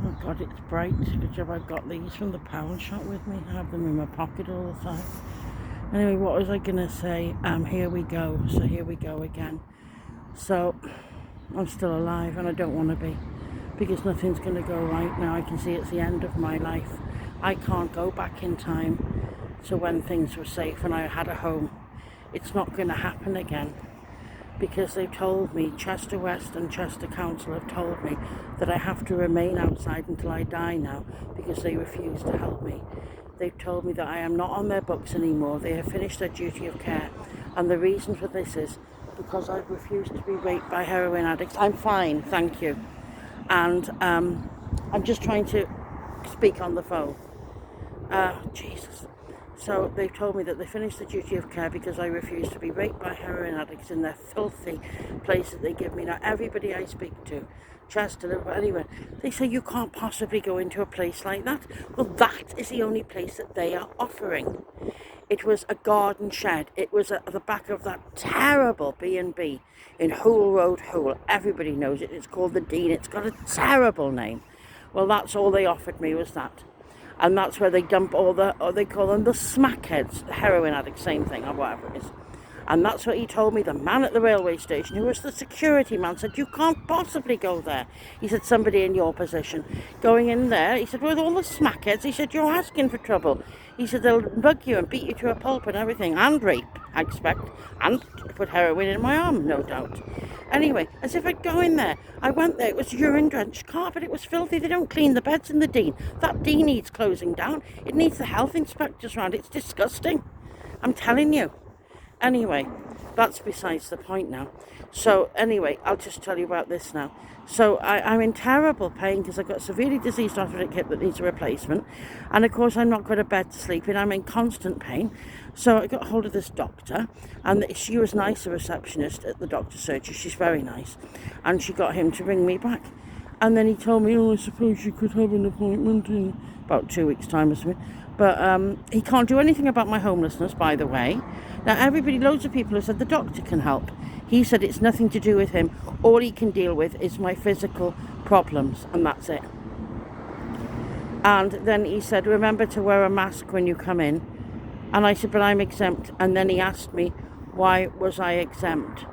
Oh God, it's bright. Good job I've got these from the pound shop with me. I have them in my pocket all the time. Anyway, what was I going to say? Here we go. So here we go again. So I'm still alive and I don't want to be, because nothing's going to go right now. I can see it's the end of my life. I can't go back in time to when things were safe and I had a home. It's not going to happen again, because they've told me, Chester West and Chester Council have told me that I have to remain outside until I die now, because they refuse to help me. They've told me that I am not on their books anymore. They have finished their duty of care, and the reason for this is because I've refused to be raped by heroin addicts. I'm fine, thank you. And I'm just trying to speak on the phone. Jesus. So they've told me that they finished the duty of care because I refuse to be raped by heroin addicts in their filthy place that they give me. Now, everybody I speak to, Chester, anywhere, they say you can't possibly go into a place like that. Well, that is the only place that they are offering. It was a garden shed. It was at the back of that terrible B&B in Hoole Road, Hoole. Everybody knows it. It's called the Dean. It's got a terrible name. Well, that's all they offered me, was that. And that's where they dump all the, or they call them the smackheads, heroin addicts, same thing, or whatever it is. And that's what he told me. The man at the railway station, who was the security man, said, you can't possibly go there. He said, somebody in your position going in there, he said, with all the smackheads, he said, you're asking for trouble. He said, they'll bug you and beat you to a pulp and everything, and rape, I expect, and put heroin in my arm, no doubt. Anyway, as if I'd go in there. I went there, it was urine-drenched carpet, it was filthy. They don't clean the beds in the Dean. That Dean needs closing down. It needs the health inspectors round. It's disgusting. I'm telling you. Anyway, that's besides the point now. So anyway, I'll just tell you about this now. So I'm in terrible pain because I've got a severely diseased arthritic hip that needs a replacement. And of course I'm not got a bed to sleep in. I'm in constant pain. So I got hold of this doctor, and she was nice, a receptionist at the doctor's surgery. She's very nice. And she got him to ring me back. And then he told me, I suppose you could have an appointment in about 2 weeks' time or something. But he can't do anything about my homelessness, by the way. Now, loads of people have said the doctor can help. He said it's nothing to do with him. All he can deal with is my physical problems, and that's it. And then he said, remember to wear a mask when you come in. And I said, but I'm exempt. And then he asked me, why was I exempt?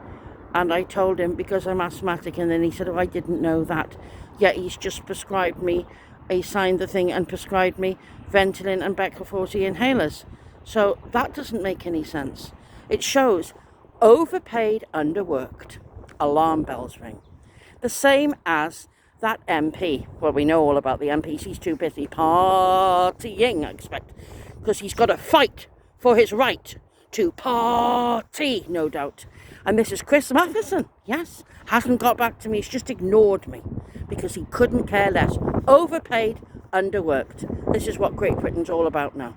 And I told him, because I'm asthmatic. And then he said, oh, I didn't know that. Yet he's just prescribed me, he signed the thing and prescribed me Ventolin and Becker 40 inhalers. So that doesn't make any sense. It shows overpaid, underworked. Alarm bells ring. The same as that MP. Well, we know all about the MP. He's too busy partying, I expect, because he's got to fight for his right to party, no doubt. And this is Chris Matheson, yes, hasn't got back to me. He's just ignored me because he couldn't care less. Overpaid, underworked. This is what Great Britain's all about now.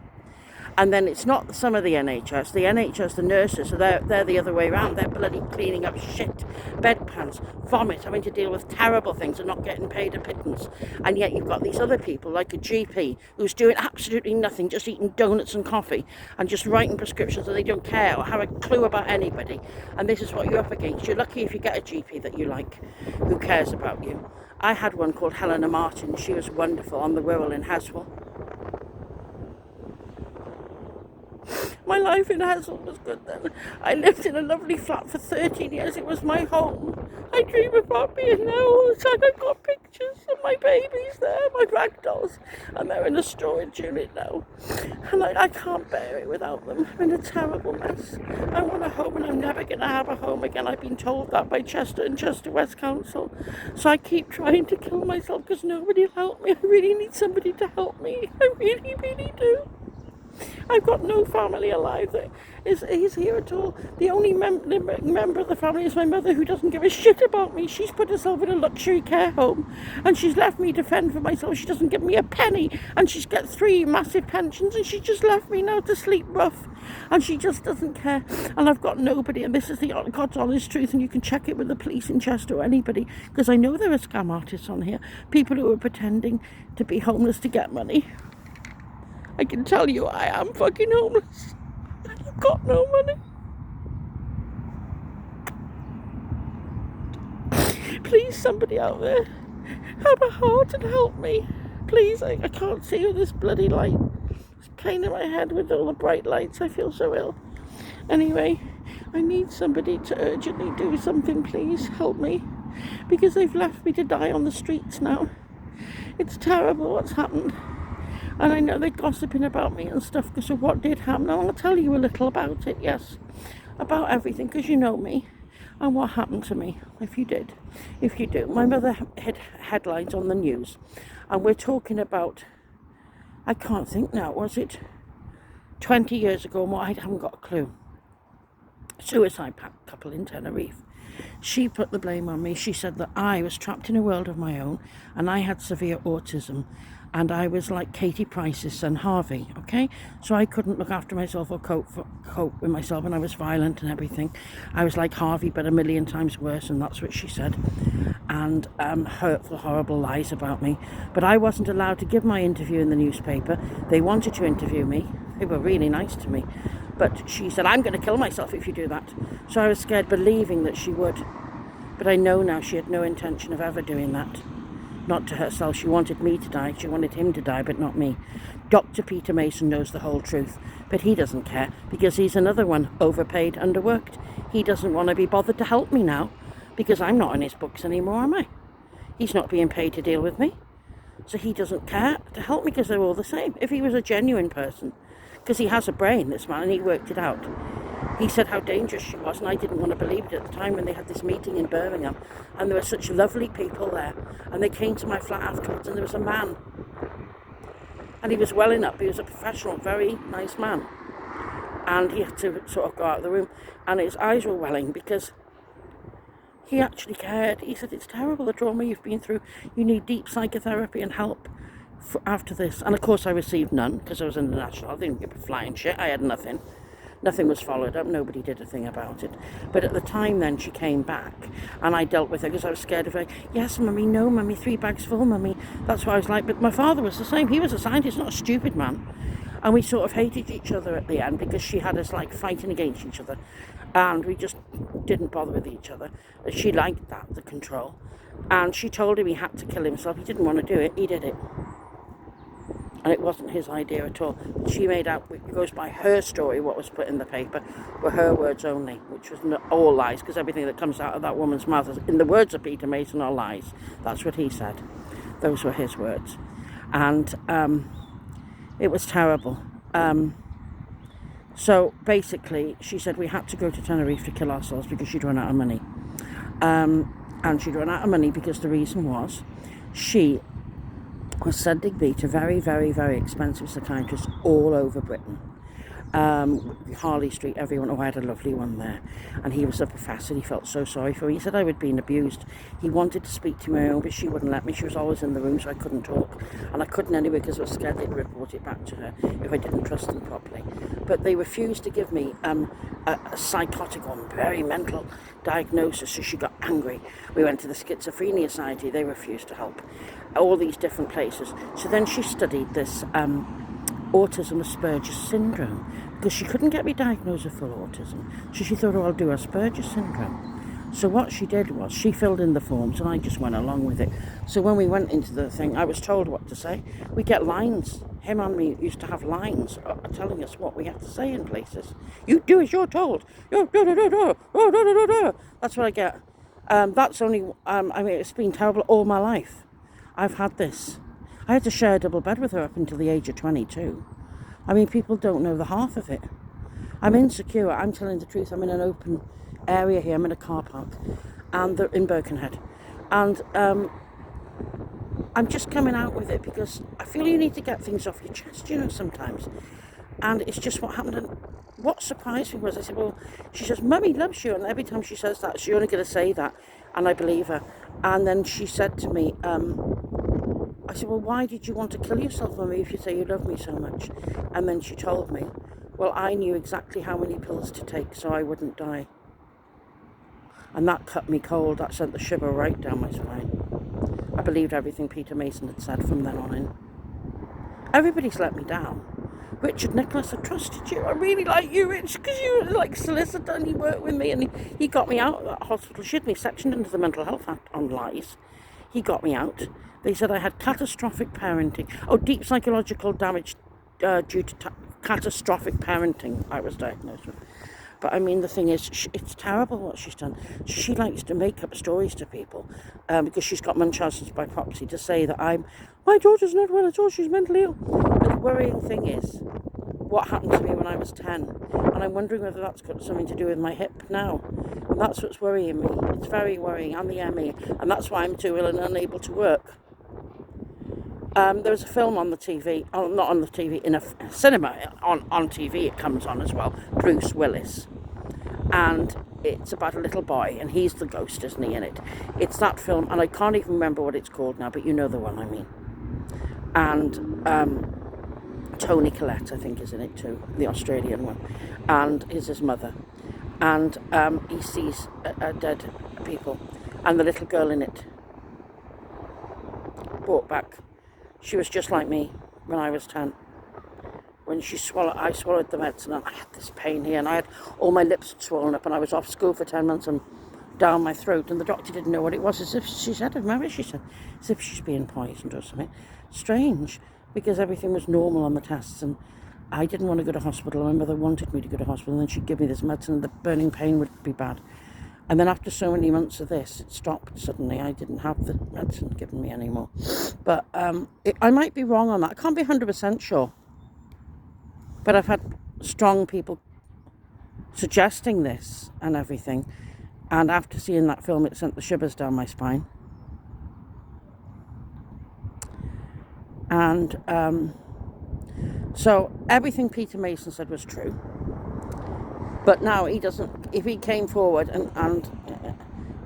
And then it's not some of the NHS. The NHS, the nurses, so they're the other way around. They're bloody cleaning up shit, bedpans, vomit, having to deal with terrible things and not getting paid a pittance. And yet you've got these other people, like a GP, who's doing absolutely nothing, just eating donuts and coffee and just writing prescriptions, and they don't care or have a clue about anybody. And this is what you're up against. You're lucky if you get a GP that you like, who cares about you. I had one called Helena Martin. She was wonderful, on the Wirral in Heswell. My life in Hassel was good then. I lived in a lovely flat for 13 years. It was my home. I dream about being there all the time. I've got pictures of my babies there, my ragdolls, and they're in a storage unit now. And I can't bear it without them. I'm in a terrible mess. I want a home, and I'm never going to have a home again. I've been told that by Chester and Cheshire West Council. So I keep trying to kill myself because nobody will help me. I really need somebody to help me. I really, really do. I've got no family alive that is here at all. The only member of the family is my mother, who doesn't give a shit about me. She's put herself in a luxury care home and she's left me to fend for myself. She doesn't give me a penny, and she's got 3 massive pensions, and she just left me now to sleep rough, and she just doesn't care. And I've got nobody, and this is the God's honest truth, and you can check it with the police in Chester or anybody, because I know there are scam artists on here, people who are pretending to be homeless to get money. I can tell you I am fucking homeless. I've got no money. Please, somebody out there, Have a heart and help me. Please, I can't see with this bloody light. It's playing in my head with all the bright lights. I feel so ill. Anyway, I need somebody to urgently do something, please. Help me. Because they've left me to die on the streets now. It's terrible what's happened. And I know they're gossiping about me and stuff because of what did happen. And I'll tell you a little about it, yes. About everything, because you know me. And what happened to me, if you do. My mother had headlines on the news. And we're talking about, I can't think now, was it 20 years ago? I haven't got a clue. Suicide couple in Tenerife. She put the blame on me. She said that I was trapped in a world of my own and I had severe autism and I was like Katie Price's son Harvey, okay? So I couldn't look after myself or cope with myself, and I was violent and everything. I was like Harvey but a million times worse, and that's what she said. And hurtful, horrible lies about me. But I wasn't allowed to give my interview in the newspaper. They wanted to interview me. They were really nice to me. But she said, I'm going to kill myself if you do that. So I was scared, believing that she would. But I know now she had no intention of ever doing that. Not to herself. She wanted me to die. She wanted him to die, but not me. Dr. Peter Mason knows the whole truth. But he doesn't care, because he's another one, overpaid, underworked. He doesn't want to be bothered to help me now, because I'm not in his books anymore, am I? He's not being paid to deal with me. So he doesn't care to help me, because they're all the same. If he was a genuine person, because he has a brain, this man, and he worked it out. He said how dangerous she was, and I didn't want to believe it at the time when they had this meeting in Birmingham, and there were such lovely people there, and they came to my flat afterwards, and there was a man, and he was welling up. He was a professional, very nice man, and he had to sort of go out of the room, and his eyes were welling because he actually cared. He said, it's terrible, the trauma you've been through. You need deep psychotherapy and help after this. And of course I received none, because I was international. I didn't give a flying shit. I had nothing. Nothing was followed up. Nobody did a thing about it. But at the time then, she came back, and I dealt with her because I was scared of her. Yes, mummy, no, mummy, 3 bags full, mummy. That's what I was like. But my father was the same. He was a scientist, not a stupid man. And we sort of hated each other at the end, because she had us like fighting against each other, and we just didn't bother with each other. She liked that, the control. And she told him he had to kill himself. He didn't want to do it. He did it. And it wasn't his idea at all. She made out, it goes by her story, what was put in the paper, were her words only, which was all lies, because everything that comes out of that woman's mouth, is, in the words of Peter Mason, are lies. That's what he said. Those were his words. And it was terrible. So basically, she said we had to go to Tenerife to kill ourselves because she'd run out of money. And she'd run out of money because the reason was she was sending me to very, very, very expensive psychiatrists all over Britain. Harley Street, everyone. Oh, I had a lovely one there. And he was a professor. He felt so sorry for me. He said I was being abused. He wanted to speak to my own, but she wouldn't let me. She was always in the room, so I couldn't talk. And I couldn't anyway, because I was scared they'd report it back to her if I didn't trust them properly. But they refused to give me a psychotic or very mental diagnosis, so she got angry. We went to the Schizophrenia Society. They refused to help. All these different places. So then she studied this autism Asperger's syndrome, because she couldn't get me diagnosed with full autism. So she thought, oh, I'll do Asperger's syndrome. So what she did was she filled in the forms, and I just went along with it. So when we went into the thing, I was told what to say. We get lines. Him and me used to have lines telling us what we had to say in places. You do as you're told. That's what I get. That's only, I mean, it's been terrible all my life. I've had this. I had to share a double bed with her up until the age of 22. I mean, people don't know the half of it. I'm insecure. I'm telling the truth. I'm in an open area here. I'm in a car park, and they're in Birkenhead. And I'm just coming out with it because I feel you need to get things off your chest, you know, sometimes. And it's just what happened. And what surprised me was, I said, well, she says, Mummy loves you. And every time she says that, she's only going to say that. And I believe her. And then she said to me, I said, well, why did you want to kill yourself, Mummy, if you say you love me so much? And then she told me, well, I knew exactly how many pills to take so I wouldn't die. And that cut me cold. That sent the shiver right down my spine. I believed everything Peter Mason had said from then on in. Everybody's let me down. Richard Nicholas, I trusted you. I really like you, Rich, because you were like solicitor and you worked with me, and he got me out of that hospital. She had me sectioned into the Mental Health Act on lies. he got me out. They said I had catastrophic parenting. Oh, deep psychological damage due to catastrophic parenting, I was diagnosed with. But I mean, the thing is, it's terrible what she's done. She likes to make up stories to people because she's got Munchausen's by proxy to say that my daughter's not well at all, she's mentally ill. But the worrying thing is what happened to me when I was 10. And I'm wondering whether that's got something to do with my hip now. And that's what's worrying me. It's very worrying. I'm the ME. And that's why I'm too ill and unable to work. There was a film on the TV, not on the TV, in a cinema, on TV it comes on as well, Bruce Willis. And it's about a little boy, and he's the ghost, isn't he, in it? It's that film, and I can't even remember what it's called now, but you know the one I mean. And Toni Collette, I think, is in it too, the Australian one, and is his mother. And he sees dead people, and the little girl in it brought back. She was just like me when I was 10. When I swallowed the medicine and I had this pain here and I had all my lips swollen up and I was off school for 10 months and down my throat and the doctor didn't know what it was, as if she said, as if she's being poisoned or something. Strange, because everything was normal on the tests and I didn't want to go to hospital. My mother wanted me to go to hospital and then she'd give me this medicine and the burning pain would be bad. And then after so many months of this, it stopped suddenly. I didn't have the medicine given me anymore. But I might be wrong on that. I can't be 100% sure. But I've had strong people suggesting this and everything. And after seeing that film, it sent the shivers down my spine. And so everything Peter Mason said was true. But now he doesn't, if he came forward and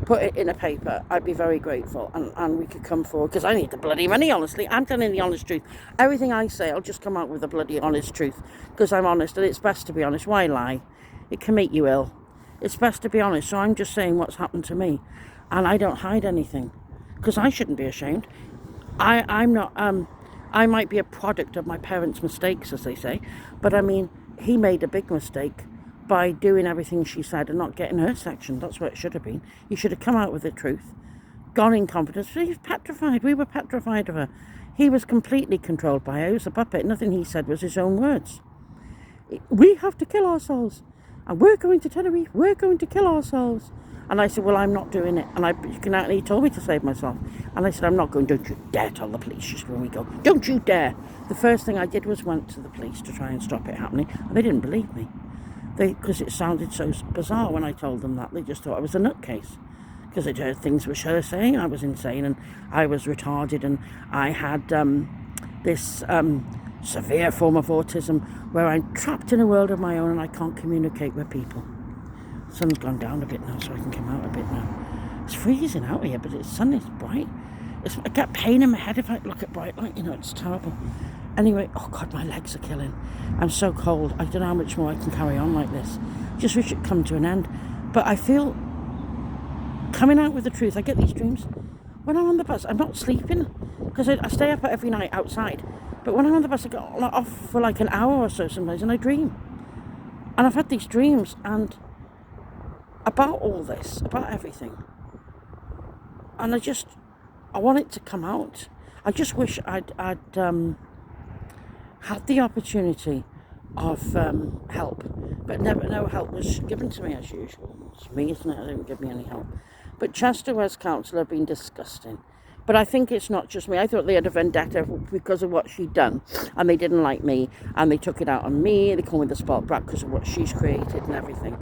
put it in a paper, I'd be very grateful and we could come forward, because I need the bloody money, honestly. I'm telling the honest truth. Everything I say, I'll just come out with the bloody honest truth, because I'm honest, and it's best to be honest. Why lie? It can make you ill. It's best to be honest, so I'm just saying what's happened to me, and I don't hide anything, because I shouldn't be ashamed. I'm not, I might be a product of my parents' mistakes, as they say, but I mean, he made a big mistake by doing everything she said and not getting her section. That's what it should have been. He should have come out with the truth, gone in confidence. He was petrified. We were petrified of her. He was completely controlled by her. He was a puppet. Nothing he said was his own words. We have to kill ourselves. And we're going to Tenerife. We're going to kill ourselves. And I said, well, I'm not doing it. And he told me to save myself. And I said, I'm not going. Don't you dare tell the police just when we go. Don't you dare. The first thing I did was went to the police to try and stop it happening. And they didn't believe me. Because it sounded so bizarre when I told them that. They just thought I was a nutcase. Because they'd heard things which her saying I was insane and I was retarded and I had this severe form of autism where I'm trapped in a world of my own and I can't communicate with people. The sun's gone down a bit now, so I can come out a bit now. It's freezing out here, but the sun is bright. I get pain in my head if I look at bright light, it's terrible. Anyway, oh God, my legs are killing. I'm so cold. I don't know how much more I can carry on like this. Just wish it'd come to an end. But I feel coming out with the truth. I get these dreams. When I'm on the bus, I'm not sleeping because I stay up every night outside. But when I'm on the bus, I get off for like an hour or so sometimes and I dream. And I've had these dreams and about all this, about everything. And I want it to come out. I just wish I'd had the opportunity of help, but no help was given to me as usual. It's me, isn't it? They didn't give me any help. But Chester West Council have been disgusting. But I think it's not just me. I thought they had a vendetta because of what she'd done, and they didn't like me, and they took it out on me. They called me the spoiled brat because of what she's created and everything.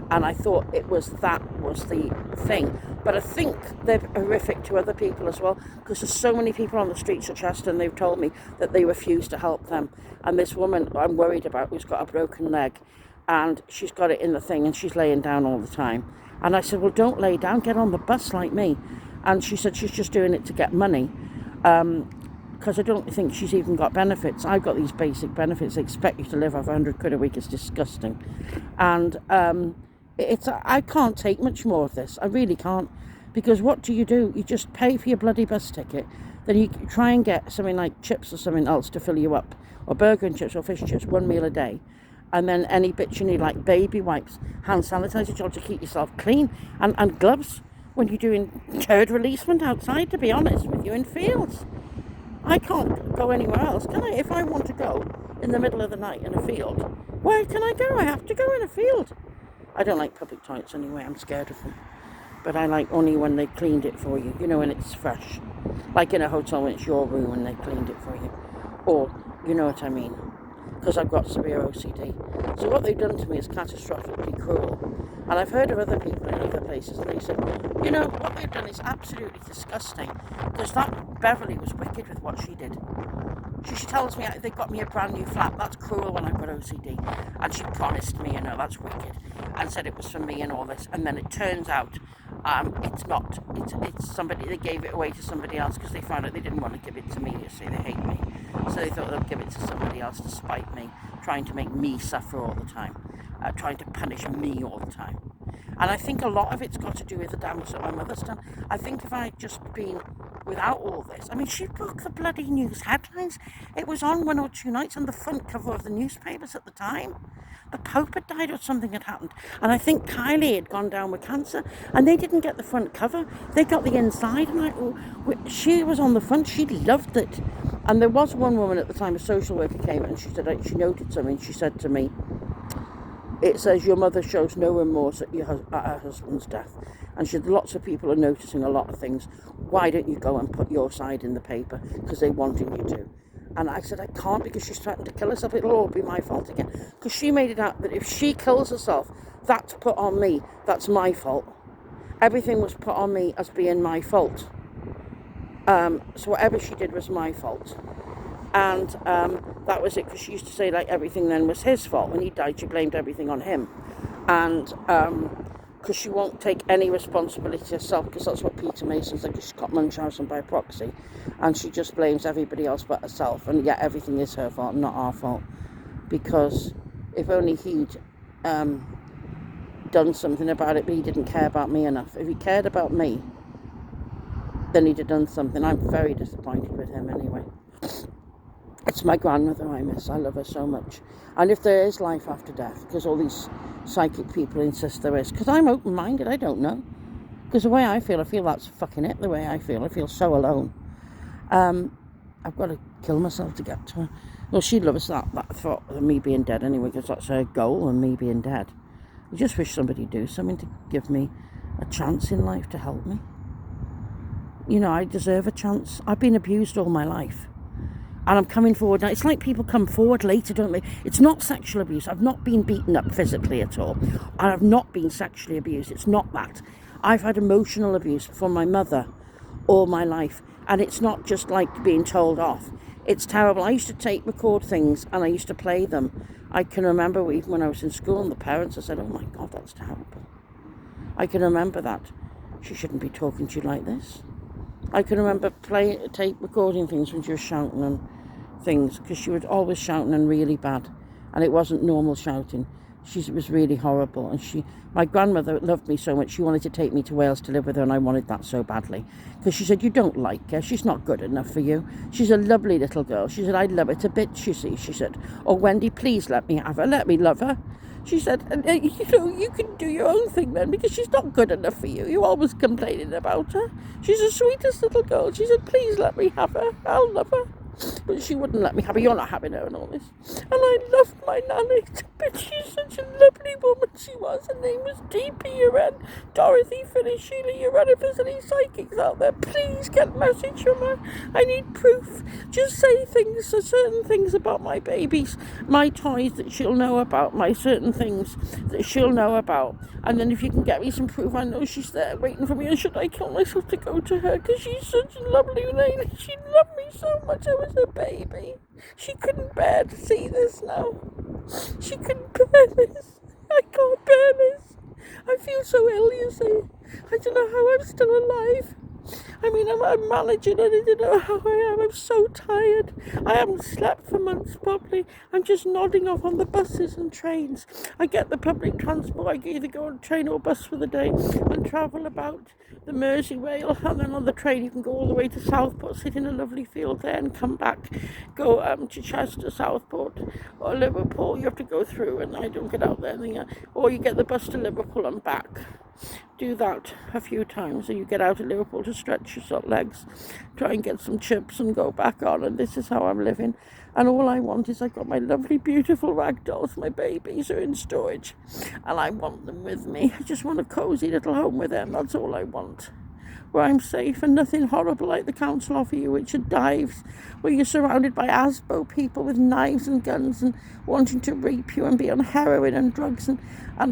And I thought that was the thing. But I think they're horrific to other people as well, because there's so many people on the streets of Chester, and they've told me that they refuse to help them. And this woman I'm worried about, who's got a broken leg, and she's got it in the thing, and she's laying down all the time. And I said, well, don't lay down, get on the bus like me. And she said she's just doing it to get money, because I don't think she's even got benefits. I've got these basic benefits. They expect you to live off 100 quid a week. It's disgusting. And I can't take much more of this. I really can't. Because what do? You just pay for your bloody bus ticket. Then you try and get something like chips or something else to fill you up. Or burger and chips or fish and chips, 1 meal a day. And then any bits you need, like baby wipes, hand sanitizer gel to keep yourself clean, and gloves. when you're doing turd releasement outside, to be honest with you, in fields. I can't go anywhere else, can I? If I want to go in the middle of the night in a field, where can I go? I have to go in a field. I don't like public toilets anyway, I'm scared of them. But I like only when they cleaned it for you, when it's fresh. Like in a hotel when it's your room when they cleaned it for you. Or, you know what I mean. Because I've got severe OCD. So what they've done to me is catastrophically cruel. And I've heard of other people in other places, and they said, what they've done is absolutely disgusting. Because that Beverly was wicked with what she did. She tells me they got me a brand new flat. That's cruel when I've got OCD. And she promised me, that's wicked. And said it was for me and all this. And then it turns out it's not. It's somebody, they gave it away to somebody else because they found out they didn't want to give it to me. You see, they hate me. So they thought they'd give it to somebody else to spite me, trying to make me suffer all the time, trying to punish me all the time. And I think a lot of it's got to do with the damage that my mother's done. I think if I'd just been without all this, she broke the bloody news headlines. It was on 1 or 2 nights on the front cover of the newspapers at the time. The Pope had died or something had happened. And I think Kylie had gone down with cancer. And they didn't get the front cover. They got the inside. And she was on the front. She loved it. And there was one woman at the time, a social worker came, and she said, she noted something. She said to me, it says your mother shows no remorse at her husband's death. And she said, lots of people are noticing a lot of things. Why don't you go and put your side in the paper? Because they wanted you to. And I said, I can't, because she's threatened to kill herself. It'll all be my fault again. Because she made it out that if she kills herself, that's put on me. That's my fault. Everything was put on me as being my fault. So whatever she did was my fault. And that was it, because she used to say everything then was his fault. When he died, she blamed everything on him. And because she won't take any responsibility herself, because that's what Peter Mason said, because she's got Munchausen by proxy, and she just blames everybody else but herself, and yet everything is her fault, not our fault. Because if only he'd done something about it, but he didn't care about me enough. If he cared about me, then he'd have done something. I'm very disappointed with him anyway. It's my grandmother I miss. I love her so much. And if there is life after death, because all these psychic people insist there is, because I'm open-minded, I don't know. Because the way I feel that's fucking it, the way I feel so alone. I've got to kill myself to get to her. Well, she loves that thought of me being dead anyway, because that's her goal, and me being dead. I just wish somebody'd do something to give me a chance in life to help me. I deserve a chance. I've been abused all my life. And I'm coming forward now. It's like people come forward later, don't they? It's not sexual abuse. I've not been beaten up physically at all. And I've not been sexually abused. It's not that. I've had emotional abuse from my mother all my life. And it's not just like being told off. It's terrible. I used to record things, and I used to play them. I can remember even when I was in school, and the parents, I said, oh my God, that's terrible. I can remember that. She shouldn't be talking to you like this. I can remember recording things when she was shouting and things, because she was always shouting and really bad, and it wasn't normal shouting. She was really horrible, and my grandmother loved me so much, she wanted to take me to Wales to live with her, and I wanted that so badly, because she said, you don't like her, she's not good enough for you, she's a lovely little girl. She said, I love her to bits, you see. She said, oh Wendy, please let me have her, let me love her. She said, you can do your own thing then, because she's not good enough for you. You're always complaining about her. She's the sweetest little girl. She said, please let me have her. I'll love her. But she wouldn't let me have her. You're not having her and all this. And I loved my nanny, but she's such a lovely woman she was. Her name was D.P. Uren, Dorothy Phyllis Sheila Uren. If there's any psychics out there, please get a message from her. I need proof. Just say certain things about my babies, my toys that she'll know about, my certain things that she'll know about. And then if you can get me some proof, I know she's there waiting for me. And should I kill myself to go to her? Because she's such a lovely lady. She loved me so much. I was a baby. She couldn't bear to see this now. She couldn't bear this. I can't bear this. I feel so ill, you see. I don't know how I'm still alive. I'm managing it. I don't know how I am. I'm so tired. I haven't slept for months properly. I'm just nodding off on the buses and trains. I get the public transport. I either go on train or bus for the day and travel about the Merseyrail, and then on the train you can go all the way to Southport, sit in a lovely field there and come back, go to Chester, Southport or Liverpool. You have to go through, and I don't get out there, or you get the bus to Liverpool and back. do that a few times, and you get out of Liverpool to stretch your sort of legs, try and get some chips and go back on, and this is how I'm living. And all I want is, I've got my lovely beautiful rag dolls, my babies are in storage, and I want them with me. I just want a cosy little home with them, that's all I want, where I'm safe and nothing horrible like the council offer you, which are dives, where you're surrounded by ASBO people with knives and guns and wanting to rape you and be on heroin and drugs and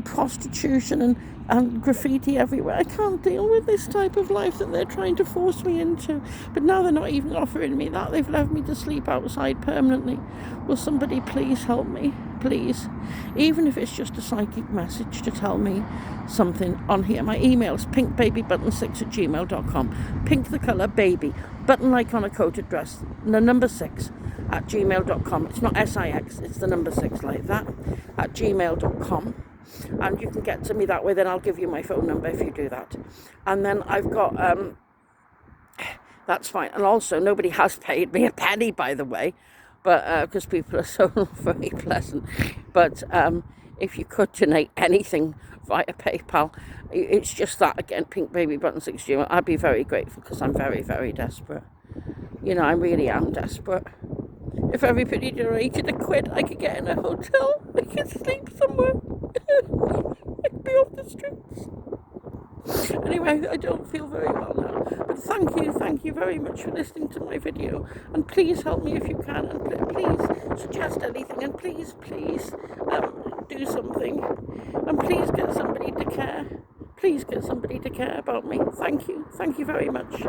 prostitution and graffiti everywhere. I can't deal with this type of life that they're trying to force me into. But now they're not even offering me that. They've left me to sleep outside permanently. Will somebody please help me? Please. Even if it's just a psychic message to tell me something on here. My email is pinkbabybutton6@gmail.com. Pink the colour, baby. Button like on a coated dress. The number 6@gmail.com. It's not SIX, it's the number 6 like that. @gmail.com. And you can get to me that way. Then I'll give you my phone number if you do that. And then I've got that's fine. And also, nobody has paid me a penny, by the way, but because people are so not very pleasant. But if you could donate anything via PayPal, it's just that again, pinkbabybutton6@gmail. I'd be very grateful, because I'm very, very desperate. You know, I really am desperate. If everybody donated £1, I could get in a hotel. I could sleep somewhere. I'd be off the streets. Anyway, I don't feel very well now. But thank you very much for listening to my video. And please help me if you can. And please suggest anything. And please do something. And please get somebody to care. Please get somebody to care about me. Thank you. Thank you very much.